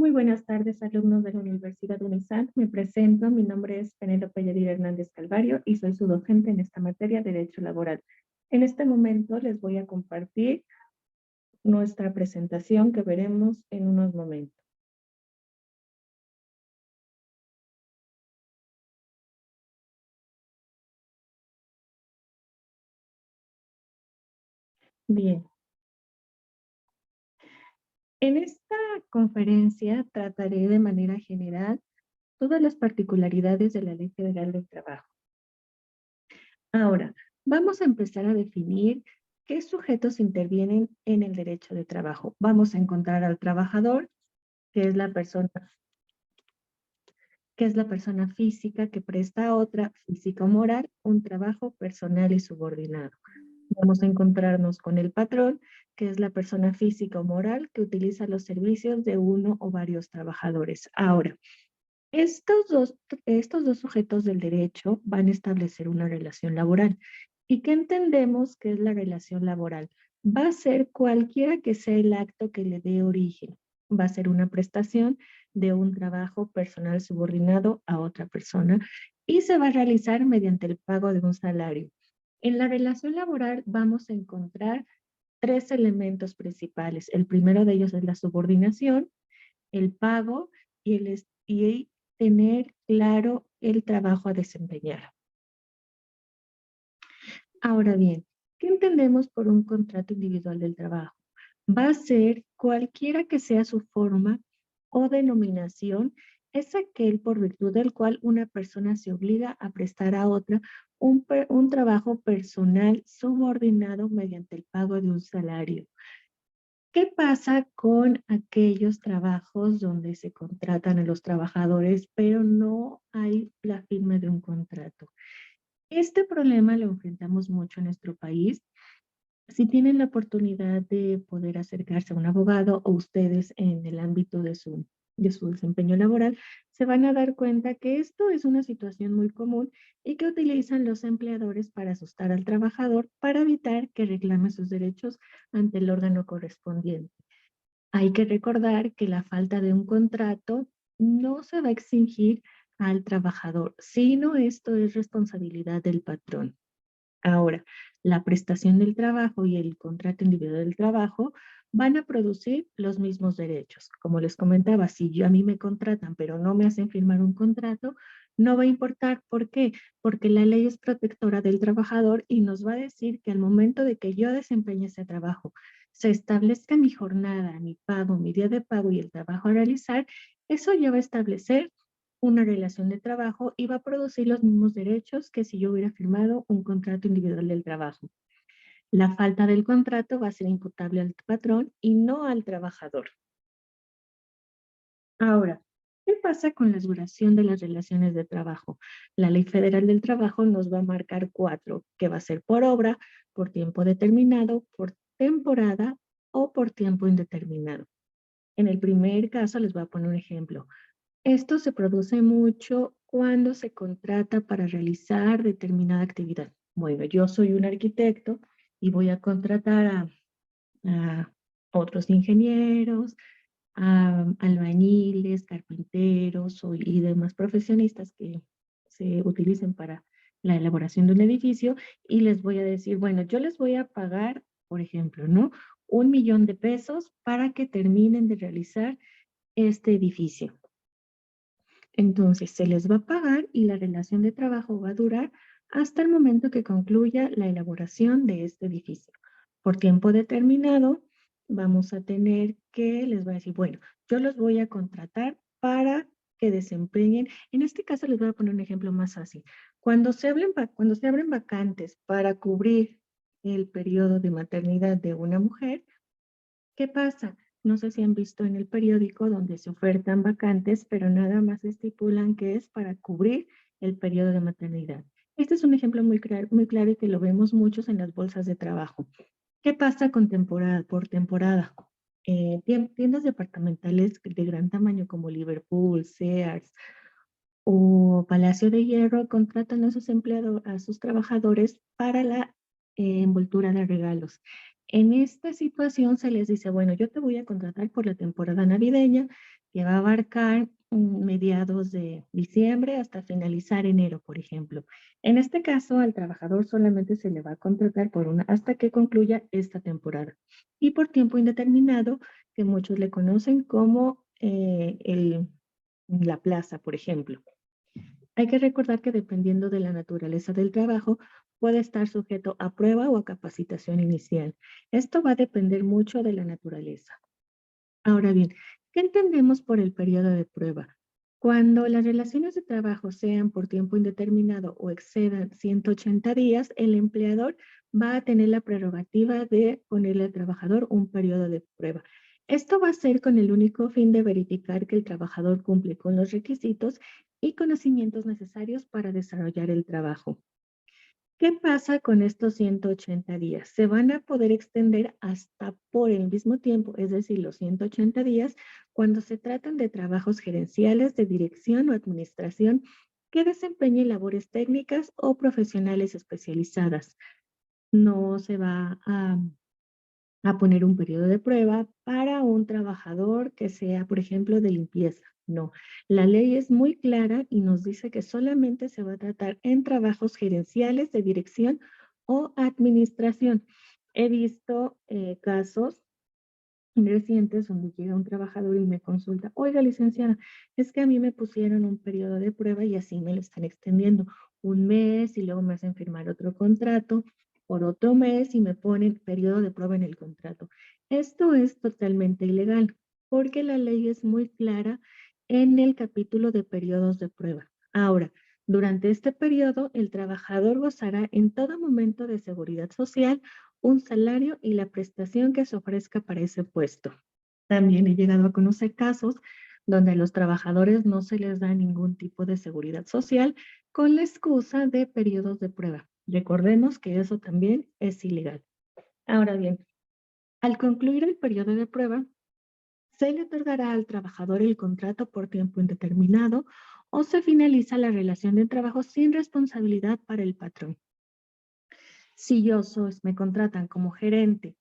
Muy buenas tardes, alumnos de la Universidad UNISAN. Me presento, mi nombre es Penélope Yadira Hernández Calvario y soy su docente en esta materia, Derecho Laboral. En este momento les voy a compartir nuestra presentación que veremos en unos momentos. Bien, en esta conferencia trataré de manera general todas las particularidades de la Ley Federal del Trabajo. Ahora, vamos a empezar a definir qué sujetos intervienen en el derecho de trabajo. Vamos a encontrar al trabajador, que es la persona física que presta a otra física o moral un trabajo personal y subordinado. Vamos a encontrarnos con el patrón, que es la persona física o moral que utiliza los servicios de uno o varios trabajadores. Ahora, estos dos sujetos del derecho van a establecer una relación laboral. ¿Y qué entendemos que es la relación laboral? Va a ser cualquiera que sea el acto que le dé origen. Va a ser una prestación de un trabajo personal subordinado a otra persona y se va a realizar mediante el pago de un salario. En la relación laboral vamos a encontrar tres elementos principales. El primero de ellos es la subordinación, el pago y tener claro el trabajo a desempeñar. Ahora bien, ¿qué entendemos por un contrato individual del trabajo? Va a ser cualquiera que sea su forma o denominación, es aquel por virtud del cual una persona se obliga a prestar a otra un trabajo personal subordinado mediante el pago de un salario. ¿Qué pasa con aquellos trabajos donde se contratan a los trabajadores, pero no hay la firma de un contrato? Este problema lo enfrentamos mucho en nuestro país. Si tienen la oportunidad de poder acercarse a un abogado o ustedes en el ámbito de su desempeño laboral, se van a dar cuenta que esto es una situación muy común y que utilizan los empleadores para asustar al trabajador para evitar que reclame sus derechos ante el órgano correspondiente. Hay que recordar que la falta de un contrato no se va a exigir al trabajador, sino esto es responsabilidad del patrón. Ahora, la prestación del trabajo y el contrato individual del trabajo van a producir los mismos derechos. Como les comentaba, si yo a mí me contratan pero no me hacen firmar un contrato, no va a importar. ¿Por qué? Porque la ley es protectora del trabajador y nos va a decir que al momento de que yo desempeñe ese trabajo, se establezca mi jornada, mi pago, mi día de pago y el trabajo a realizar, eso ya va a establecer una relación de trabajo y va a producir los mismos derechos que si yo hubiera firmado un contrato individual del trabajo. La falta del contrato va a ser imputable al patrón y no al trabajador. Ahora, ¿qué pasa con la duración de las relaciones de trabajo? La Ley Federal del Trabajo nos va a marcar cuatro, que va a ser por obra, por tiempo determinado, por temporada o por tiempo indeterminado. En el primer caso les voy a poner un ejemplo. Esto se produce mucho cuando se contrata para realizar determinada actividad. Bueno, yo soy un arquitecto y voy a contratar a otros ingenieros, a albañiles, carpinteros y demás profesionistas que se utilicen para la elaboración de un edificio y les voy a decir, bueno, yo les voy a pagar, por ejemplo, ¿no? 1 millón de pesos para que terminen de realizar este edificio. Entonces, se les va a pagar y la relación de trabajo va a durar hasta el momento que concluya la elaboración de este edificio. Por tiempo determinado, vamos a tener que, les voy a decir, bueno, yo los voy a contratar para que desempeñen, en este caso les voy a poner un ejemplo más fácil. Cuando se abren vacantes para cubrir el periodo de maternidad de una mujer, ¿qué pasa? No sé si han visto en el periódico donde se ofertan vacantes, pero nada más estipulan que es para cubrir el periodo de maternidad. Este es un ejemplo muy claro y que lo vemos muchos en las bolsas de trabajo. ¿Qué pasa con temporada, por temporada? Tiendas departamentales de gran tamaño como Liverpool, Sears o Palacio de Hierro contratan a sus empleados, a sus trabajadores para la envoltura de regalos. En esta situación se les dice, bueno, yo te voy a contratar por la temporada navideña, que va a abarcar mediados de diciembre hasta finalizar enero, por ejemplo. En este caso, al trabajador solamente se le va a contratar por hasta que concluya esta temporada. Y por tiempo indeterminado, que muchos le conocen como la plaza, por ejemplo. Hay que recordar que dependiendo de la naturaleza del trabajo, puede estar sujeto a prueba o a capacitación inicial. Esto va a depender mucho de la naturaleza. Ahora bien, ¿qué entendemos por el periodo de prueba? Cuando las relaciones de trabajo sean por tiempo indeterminado o excedan 180 días, el empleador va a tener la prerrogativa de ponerle al trabajador un periodo de prueba. Esto va a ser con el único fin de verificar que el trabajador cumple con los requisitos y conocimientos necesarios para desarrollar el trabajo. ¿Qué pasa con estos 180 días? Se van a poder extender hasta por el mismo tiempo, es decir, los 180 días, cuando se tratan de trabajos gerenciales, de dirección o administración que desempeñen labores técnicas o profesionales especializadas. No se va a poner un periodo de prueba para un trabajador que sea, por ejemplo, de limpieza. No, la ley es muy clara y nos dice que solamente se va a tratar en trabajos gerenciales de dirección o administración. He visto casos recientes donde llega un trabajador y me consulta, oiga, licenciada, es que a mí me pusieron un periodo de prueba y así me lo están extendiendo un mes y luego me hacen firmar otro contrato por otro mes y me ponen periodo de prueba en el contrato. Esto es totalmente ilegal porque la ley es muy clara en el capítulo de periodos de prueba. Ahora, durante este periodo, el trabajador gozará en todo momento de seguridad social, un salario y la prestación que se ofrezca para ese puesto. También he llegado a conocer casos donde a los trabajadores no se les da ningún tipo de seguridad social con la excusa de periodos de prueba. Recordemos que eso también es ilegal. Ahora bien, al concluir el periodo de prueba, se le otorgará al trabajador el contrato por tiempo indeterminado o se finaliza la relación de trabajo sin responsabilidad para el patrón. Si me contratan como gerente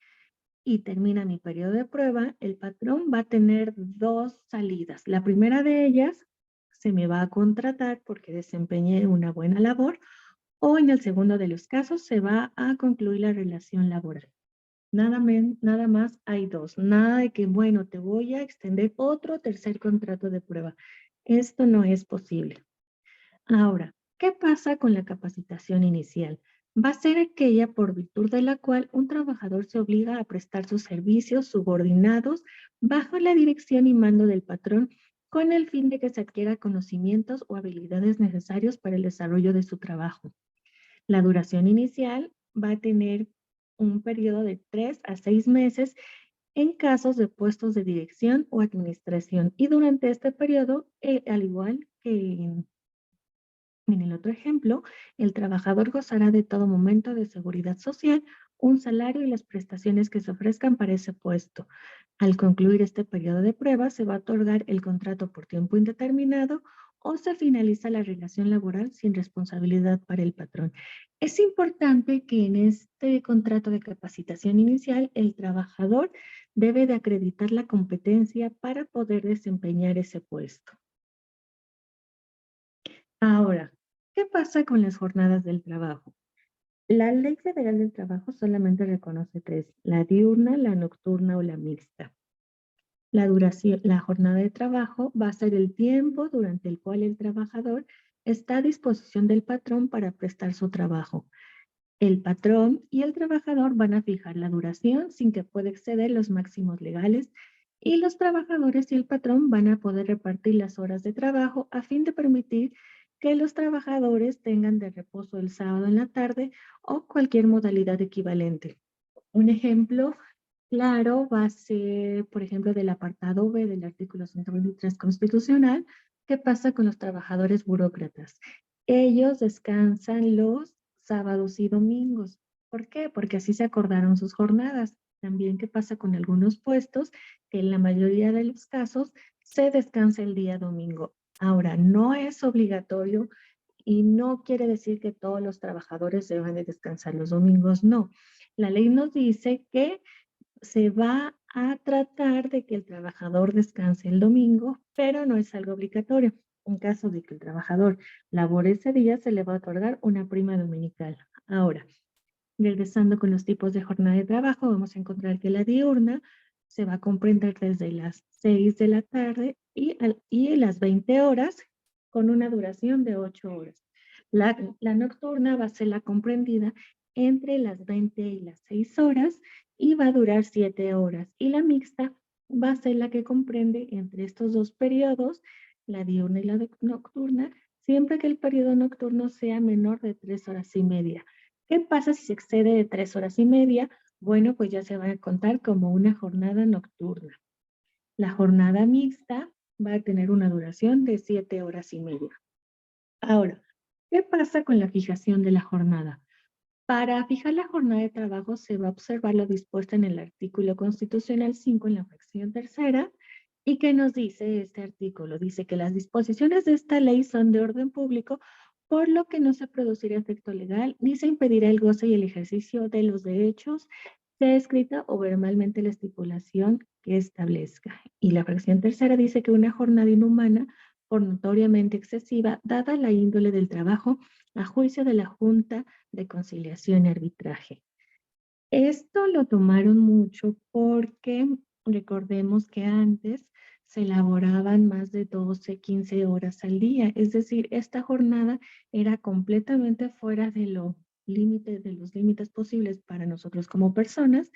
y termina mi periodo de prueba, el patrón va a tener dos salidas. La primera de ellas, se me va a contratar porque desempeñé una buena labor, o en el segundo de los casos, se va a concluir la relación laboral. Nada más hay dos. Nada de que, bueno, te voy a extender otro tercer contrato de prueba. Esto no es posible. Ahora, ¿qué pasa con la capacitación inicial? Va a ser aquella por virtud de la cual un trabajador se obliga a prestar sus servicios subordinados bajo la dirección y mando del patrón con el fin de que se adquiera conocimientos o habilidades necesarios para el desarrollo de su trabajo. La duración inicial va a tener un periodo de 3 a 6 meses en casos de puestos de dirección o administración. Y durante este periodo, al igual que en el otro ejemplo, el trabajador gozará de todo momento de seguridad social, un salario y las prestaciones que se ofrezcan para ese puesto. Al concluir este periodo de prueba, se va a otorgar el contrato por tiempo indeterminado o se finaliza la relación laboral sin responsabilidad para el patrón. Es importante que en este contrato de capacitación inicial, el trabajador debe de acreditar la competencia para poder desempeñar ese puesto. Ahora, ¿qué pasa con las jornadas del trabajo? La Ley Federal del Trabajo solamente reconoce tres, la diurna, la nocturna o la mixta. La duración, la jornada de trabajo va a ser el tiempo durante el cual el trabajador está a disposición del patrón para prestar su trabajo. El patrón y el trabajador van a fijar la duración sin que pueda exceder los máximos legales y los trabajadores y el patrón van a poder repartir las horas de trabajo a fin de permitir que los trabajadores tengan de reposo el sábado en la tarde o cualquier modalidad equivalente. Un ejemplo claro va a ser, por ejemplo, del apartado B del artículo 123 constitucional, ¿qué pasa con los trabajadores burócratas? Ellos descansan los sábados y domingos. ¿Por qué? Porque así se acordaron sus jornadas. También, ¿qué pasa con algunos puestos? Que en la mayoría de los casos se descansa el día domingo. Ahora, no es obligatorio y no quiere decir que todos los trabajadores deban de descansar los domingos, no. La ley nos dice que se va a tratar de que el trabajador descanse el domingo, pero no es algo obligatorio. En caso de que el trabajador labore ese día, se le va a otorgar una prima dominical. Ahora, regresando con los tipos de jornada de trabajo, vamos a encontrar que la diurna se va a comprender desde las 6 de la tarde y las 20 horas con una duración de 8 horas. La nocturna va a ser la comprendida entre las 20 y las 6 horas y va a durar 7 horas. Y la mixta va a ser la que comprende entre estos dos periodos, la diurna y la nocturna, siempre que el periodo nocturno sea menor de 3 horas y media. ¿Qué pasa si se excede de 3 horas y media? Bueno, pues ya se va a contar como una jornada nocturna. La jornada mixta va a tener una duración de 7 horas y media. Ahora, ¿qué pasa con la fijación de la jornada? Para fijar la jornada de trabajo se va a observar lo dispuesto en el artículo constitucional 5 en la fracción tercera. ¿Y qué nos dice este artículo? Dice que las disposiciones de esta ley son de orden público, por lo que no se producirá efecto legal ni se impedirá el goce y el ejercicio de los derechos, sea escrita o verbalmente la estipulación que establezca. Y la fracción tercera dice que una jornada inhumana por notoriamente excesiva, dada la índole del trabajo, a juicio de la Junta de Conciliación y Arbitraje. Esto lo tomaron mucho porque recordemos que antes se elaboraban más de 12, 15 horas al día. Es decir, esta jornada era completamente fuera de de los límites posibles para nosotros como personas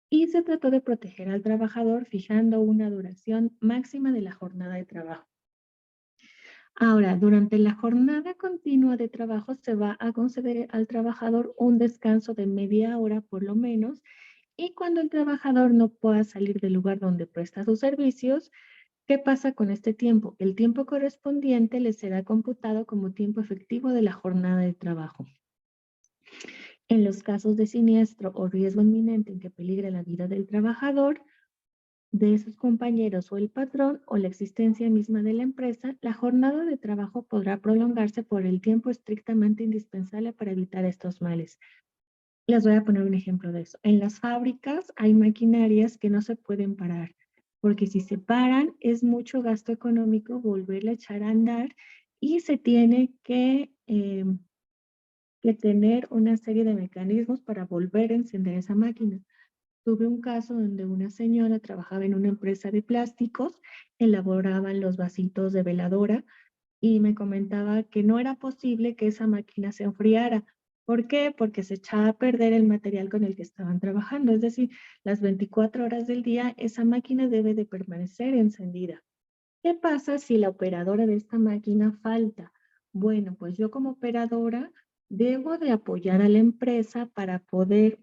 y se trató de proteger al trabajador fijando una duración máxima de la jornada de trabajo. Ahora, durante la jornada continua de trabajo se va a conceder al trabajador un descanso de media hora por lo menos y cuando el trabajador no pueda salir del lugar donde presta sus servicios, ¿qué pasa con este tiempo? El tiempo correspondiente le será computado como tiempo efectivo de la jornada de trabajo. En los casos de siniestro o riesgo inminente en que peligre la vida del trabajador, de sus compañeros o el patrón o la existencia misma de la empresa, la jornada de trabajo podrá prolongarse por el tiempo estrictamente indispensable para evitar estos males. Les voy a poner un ejemplo de eso. En las fábricas hay maquinarias que no se pueden parar, porque si se paran es mucho gasto económico volverla a echar a andar y se tiene que tener una serie de mecanismos para volver a encender esa máquina. Tuve un caso donde una señora trabajaba en una empresa de plásticos, elaboraban los vasitos de veladora y me comentaba que no era posible que esa máquina se enfriara. ¿Por qué? Porque se echaba a perder el material con el que estaban trabajando. Es decir, las 24 horas del día esa máquina debe de permanecer encendida. ¿Qué pasa si la operadora de esta máquina falta? Bueno, pues yo como operadora debo de apoyar a la empresa para poder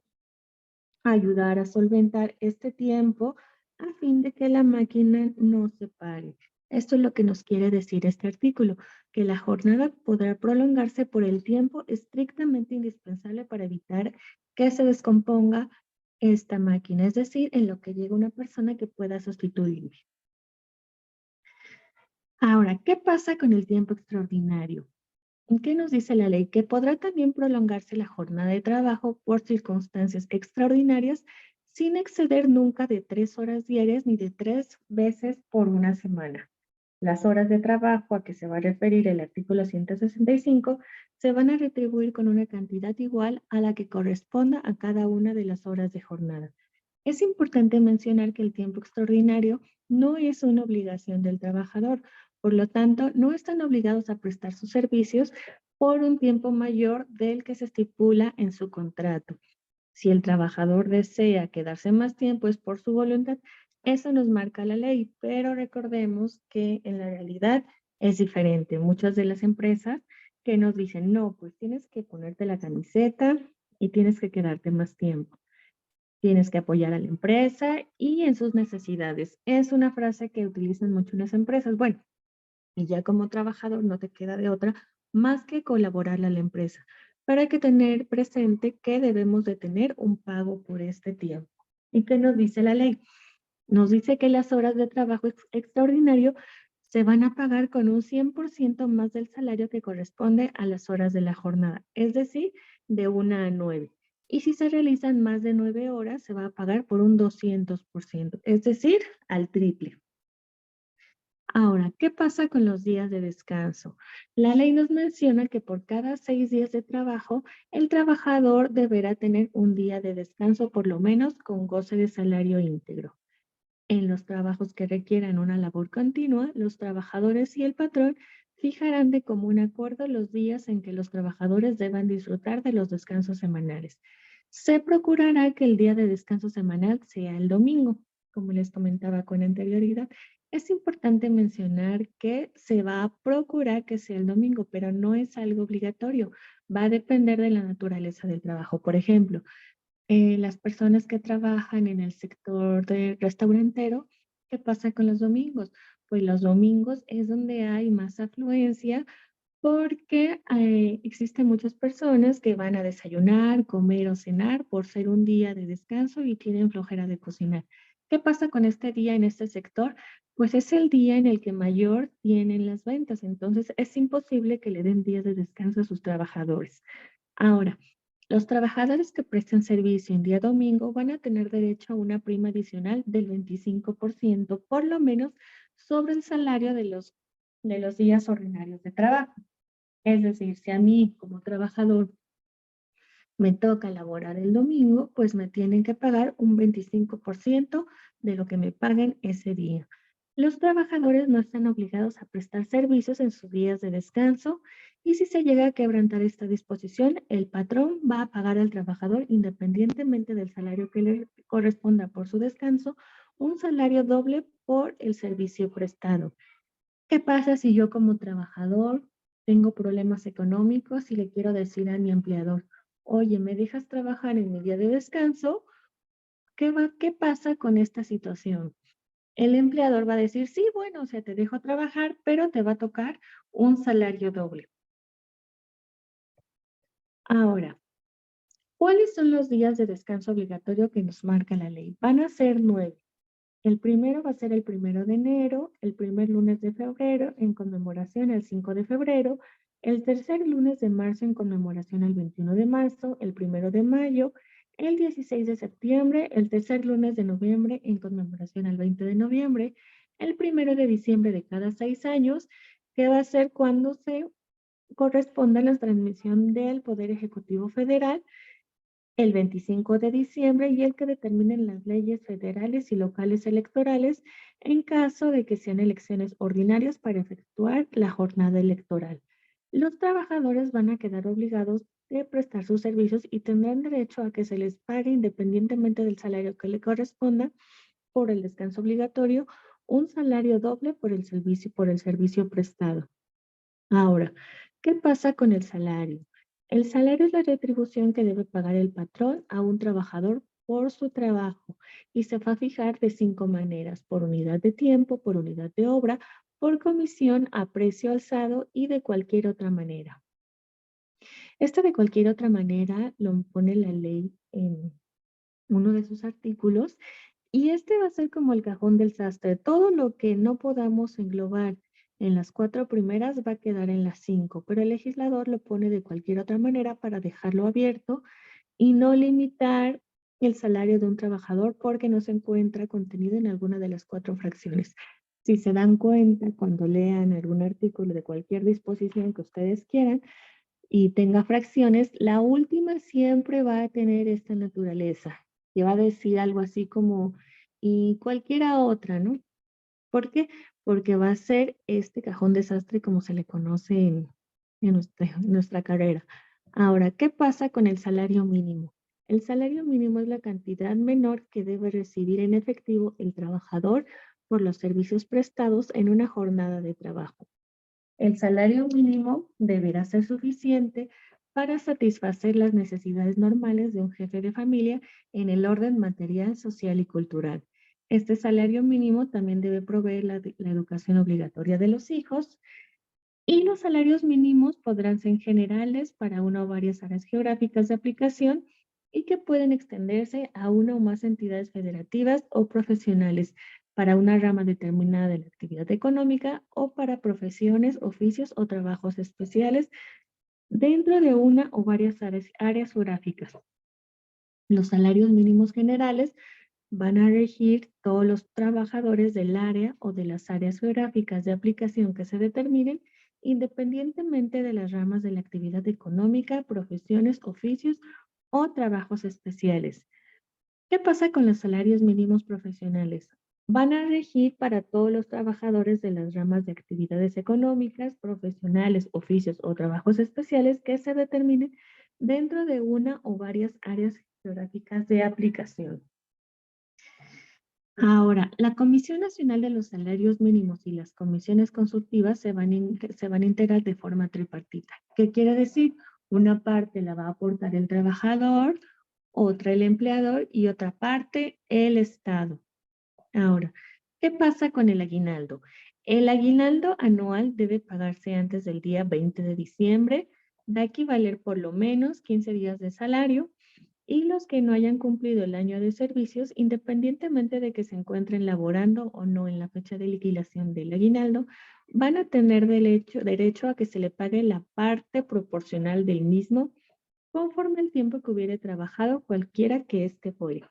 ayudar a solventar este tiempo a fin de que la máquina no se pare. Esto es lo que nos quiere decir este artículo, que la jornada podrá prolongarse por el tiempo estrictamente indispensable para evitar que se descomponga esta máquina, es decir, en lo que llega una persona que pueda sustituirme. Ahora, ¿qué pasa con el tiempo extraordinario? ¿Qué nos dice la ley? Que podrá también prolongarse la jornada de trabajo por circunstancias extraordinarias sin exceder nunca de 3 horas diarias ni de 3 veces por una semana. Las horas de trabajo a que se va a referir el artículo 165 se van a retribuir con una cantidad igual a la que corresponda a cada una de las horas de jornada. Es importante mencionar que el tiempo extraordinario no es una obligación del trabajador, por lo tanto, no están obligados a prestar sus servicios por un tiempo mayor del que se estipula en su contrato. Si el trabajador desea quedarse más tiempo es por su voluntad, eso nos marca la ley, pero recordemos que en la realidad es diferente. Muchas de las empresas que nos dicen, no, pues tienes que ponerte la camiseta y tienes que quedarte más tiempo. Tienes que apoyar a la empresa y en sus necesidades. Es una frase que utilizan mucho las empresas. Bueno, y ya como trabajador no te queda de otra más que colaborarle a la empresa. Pero hay que tener presente que debemos de tener un pago por este tiempo. ¿Y qué nos dice la ley? Nos dice que las horas de trabajo extraordinario se van a pagar con un 100% más del salario que corresponde a las horas de la jornada, es decir, de 1 a 9. Y si se realizan más de 9 horas, se va a pagar por un 200%, es decir, al triple. Ahora, ¿qué pasa con los días de descanso? La ley nos menciona que por cada 6 días de trabajo, el trabajador deberá tener un día de descanso por lo menos con goce de salario íntegro. En los trabajos que requieran una labor continua, los trabajadores y el patrón fijarán de común acuerdo los días en que los trabajadores deban disfrutar de los descansos semanales. Se procurará que el día de descanso semanal sea el domingo, como les comentaba con anterioridad. Es importante mencionar que se va a procurar que sea el domingo, pero no es algo obligatorio. Va a depender de la naturaleza del trabajo. Por ejemplo, las personas que trabajan en el sector de restaurantero, ¿qué pasa con los domingos? Pues los domingos es donde hay más afluencia porque existen muchas personas que van a desayunar, comer o cenar por ser un día de descanso y tienen flojera de cocinar. ¿Qué pasa con este día en este sector? Pues es el día en el que mayor tienen las ventas, entonces es imposible que le den días de descanso a sus trabajadores. Ahora, los trabajadores que presten servicio en día domingo van a tener derecho a una prima adicional del 25%, por lo menos, sobre el salario de los días ordinarios de trabajo. Es decir, si a mí como trabajador me toca laborar el domingo, pues me tienen que pagar un 25% de lo que me paguen ese día. Los trabajadores no están obligados a prestar servicios en sus días de descanso y si se llega a quebrantar esta disposición, el patrón va a pagar al trabajador independientemente del salario que le corresponda por su descanso, un salario doble por el servicio prestado. ¿Qué pasa si yo como trabajador tengo problemas económicos y le quiero decir a mi empleador, oye, ¿me dejas trabajar en mi día de descanso? ¿Qué pasa con esta situación? El empleador va a decir, sí, bueno, o sea, te dejo trabajar, pero te va a tocar un salario doble. Ahora, ¿cuáles son los días de descanso obligatorio que nos marca la ley? Van a ser 9. El primero va a ser el 1 de enero, el primer lunes de febrero en conmemoración al 5 de febrero, el tercer lunes de marzo en conmemoración al 21 de marzo, el 1 de mayo, el 16 de septiembre, el tercer lunes de noviembre en conmemoración al 20 de noviembre, el 1 de diciembre de cada 6 años, que va a ser cuando se corresponda la transmisión del Poder Ejecutivo Federal el 25 de diciembre y el que determinen las leyes federales y locales electorales en caso de que sean elecciones ordinarias para efectuar la jornada electoral. Los trabajadores van a quedar obligados de prestar sus servicios y tendrán derecho a que se les pague independientemente del salario que le corresponda por el descanso obligatorio, un salario doble por el servicio prestado. Ahora, ¿qué pasa con el salario? El salario es la retribución que debe pagar el patrón a un trabajador por su trabajo y se va a fijar de 5 maneras, por unidad de tiempo, por unidad de obra, por comisión a precio alzado y de cualquier otra manera. Esta de cualquier otra manera lo pone la ley en uno de sus artículos y este va a ser como el cajón del sastre. Todo lo que no podamos englobar en las 4 primeras va a quedar en las 5, pero el legislador lo pone de cualquier otra manera para dejarlo abierto y no limitar el salario de un trabajador porque no se encuentra contenido en alguna de las 4 fracciones. Si se dan cuenta cuando lean algún artículo de cualquier disposición que ustedes quieran y tenga fracciones, la última siempre va a tener esta naturaleza, que va a decir algo así como, y cualquiera otra, ¿no? ¿Por qué? Porque va a ser este cajón desastre como se le conoce en nuestra carrera. Ahora, ¿qué pasa con el salario mínimo? El salario mínimo es la cantidad menor que debe recibir en efectivo el trabajador por los servicios prestados en una jornada de trabajo. El salario mínimo deberá ser suficiente para satisfacer las necesidades normales de un jefe de familia en el orden material, social y cultural. Este salario mínimo también debe proveer la educación obligatoria de los hijos y los salarios mínimos podrán ser generales para una o varias áreas geográficas de aplicación y que pueden extenderse a una o más entidades federativas o profesionales para una rama determinada de la actividad económica o para profesiones, oficios o trabajos especiales dentro de una o varias áreas geográficas. Los salarios mínimos generales van a regir todos los trabajadores del área o de las áreas geográficas de aplicación que se determinen, independientemente de las ramas de la actividad económica, profesiones, oficios o trabajos especiales. ¿Qué pasa con los salarios mínimos profesionales? Van a regir para todos los trabajadores de las ramas de actividades económicas, profesionales, oficios o trabajos especiales que se determinen dentro de una o varias áreas geográficas de aplicación. Ahora, la Comisión Nacional de los Salarios Mínimos y las comisiones consultivas se van a integrar de forma tripartita. ¿Qué quiere decir? Una parte la va a aportar el trabajador, otra el empleador y otra parte el Estado. Ahora, ¿qué pasa con el aguinaldo? El aguinaldo anual debe pagarse antes del día 20 de diciembre, va a equivaler por lo menos 15 días de salario y los que no hayan cumplido el año de servicios, independientemente de que se encuentren laborando o no en la fecha de liquidación del aguinaldo, van a tener derecho a que se le pague la parte proporcional del mismo conforme al tiempo que hubiere trabajado cualquiera que éste fuere.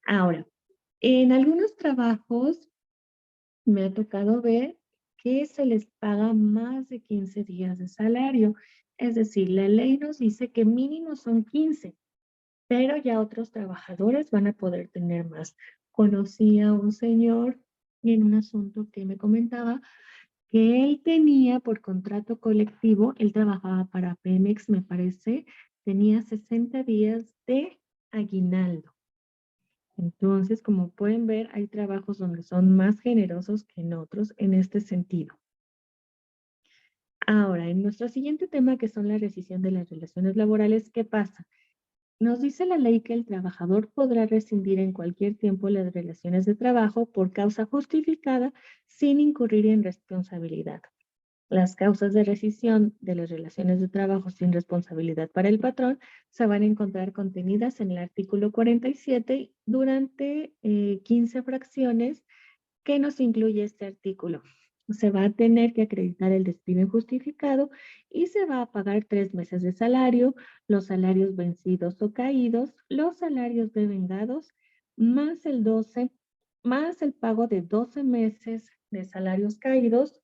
Ahora, en algunos trabajos me ha tocado ver que se les paga más de 15 días de salario. Es decir, la ley nos dice que mínimo son 15, pero ya otros trabajadores van a poder tener más. Conocí a un señor en un asunto que me comentaba que él tenía por contrato colectivo, él trabajaba para Pemex, me parece, tenía 60 días de aguinaldo. Entonces, como pueden ver, hay trabajos donde son más generosos que en otros en este sentido. Ahora, en nuestro siguiente tema, que son la rescisión de las relaciones laborales, ¿qué pasa? Nos dice la ley que el trabajador podrá rescindir en cualquier tiempo las relaciones de trabajo por causa justificada sin incurrir en responsabilidad. Las causas de rescisión de las relaciones de trabajo sin responsabilidad para el patrón se van a encontrar contenidas en el artículo 47 durante 15 fracciones que nos incluye este artículo. Se va a tener que acreditar el despido injustificado y se va a pagar 3 meses de salario, los salarios vencidos o caídos, los salarios devengados, más el 12, más el pago de 12 meses de salarios caídos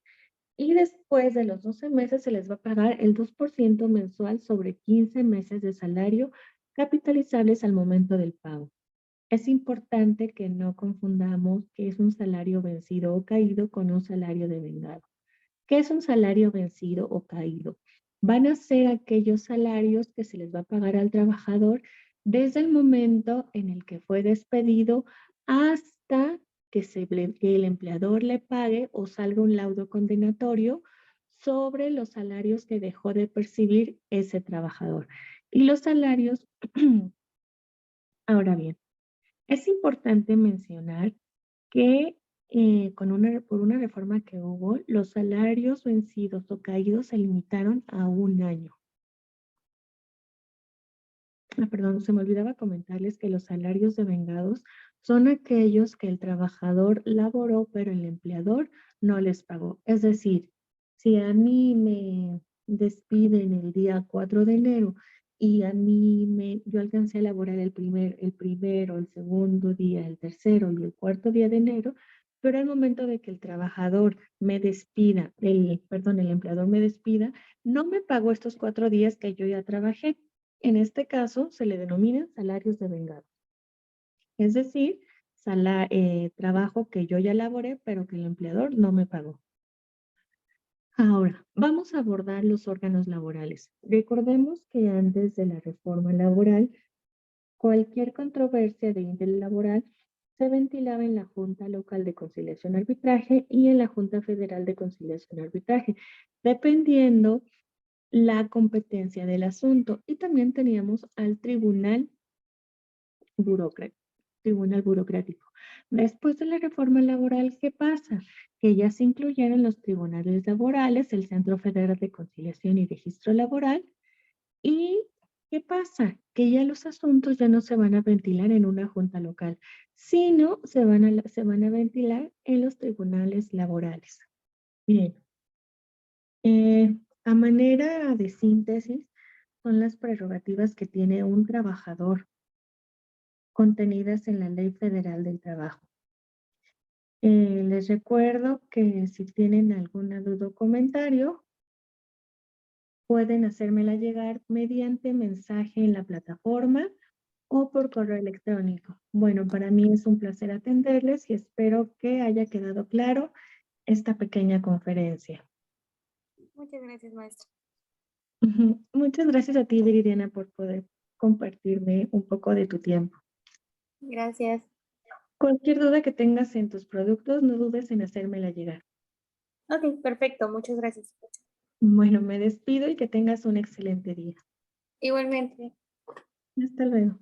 y después de los 12 meses se les va a pagar el 2% mensual sobre 15 meses de salario capitalizables al momento del pago. Es importante que no confundamos qué es un salario vencido o caído con un salario devengado. ¿Qué es un salario vencido o caído? Van a ser aquellos salarios que se les va a pagar al trabajador desde el momento en el que fue despedido hasta que el empleador le pague o salga un laudo condenatorio sobre los salarios que dejó de percibir ese trabajador. Y los salarios, ahora bien, es importante mencionar que por una reforma que hubo, los salarios vencidos o caídos se limitaron a un año. Perdón, se me olvidaba comentarles que los salarios devengados son aquellos que el trabajador laboró, pero el empleador no les pagó. Es decir, si a mí me despiden el día 4 de enero y yo alcancé a laborar el primero, el segundo día, el tercero y el cuarto día de enero, pero al momento de que el trabajador me despida, el empleador me despida, no me pagó estos 4 días que yo ya trabajé. En este caso, se le denominan salarios devengados. Es decir, trabajo que yo ya elaboré, pero que el empleador no me pagó. Ahora, vamos a abordar los órganos laborales. Recordemos que antes de la reforma laboral, cualquier controversia de índole laboral se ventilaba en la Junta Local de Conciliación y Arbitraje y en la Junta Federal de Conciliación y Arbitraje, dependiendo la competencia del asunto. Y también teníamos al tribunal burocrático. Después de la reforma laboral, ¿qué pasa? Que ya se incluyeron los tribunales laborales, el Centro Federal de Conciliación y Registro Laboral. ¿Y qué pasa? Que ya los asuntos ya no se van a ventilar en una junta local, sino se van a ventilar en los tribunales laborales. Bien, a manera de síntesis, son las prerrogativas que tiene un trabajador contenidas en la Ley Federal del Trabajo. Les recuerdo que si tienen alguna duda o comentario, pueden hacérmela llegar mediante mensaje en la plataforma o por correo electrónico. Bueno, para mí es un placer atenderles y espero que haya quedado claro esta pequeña conferencia. Muchas gracias, maestra. Muchas gracias a ti, Viridiana, por poder compartirme un poco de tu tiempo. Gracias. Cualquier duda que tengas en tus productos, no dudes en hacérmela llegar. Ok, perfecto. Muchas gracias. Bueno, me despido y que tengas un excelente día. Igualmente. Hasta luego.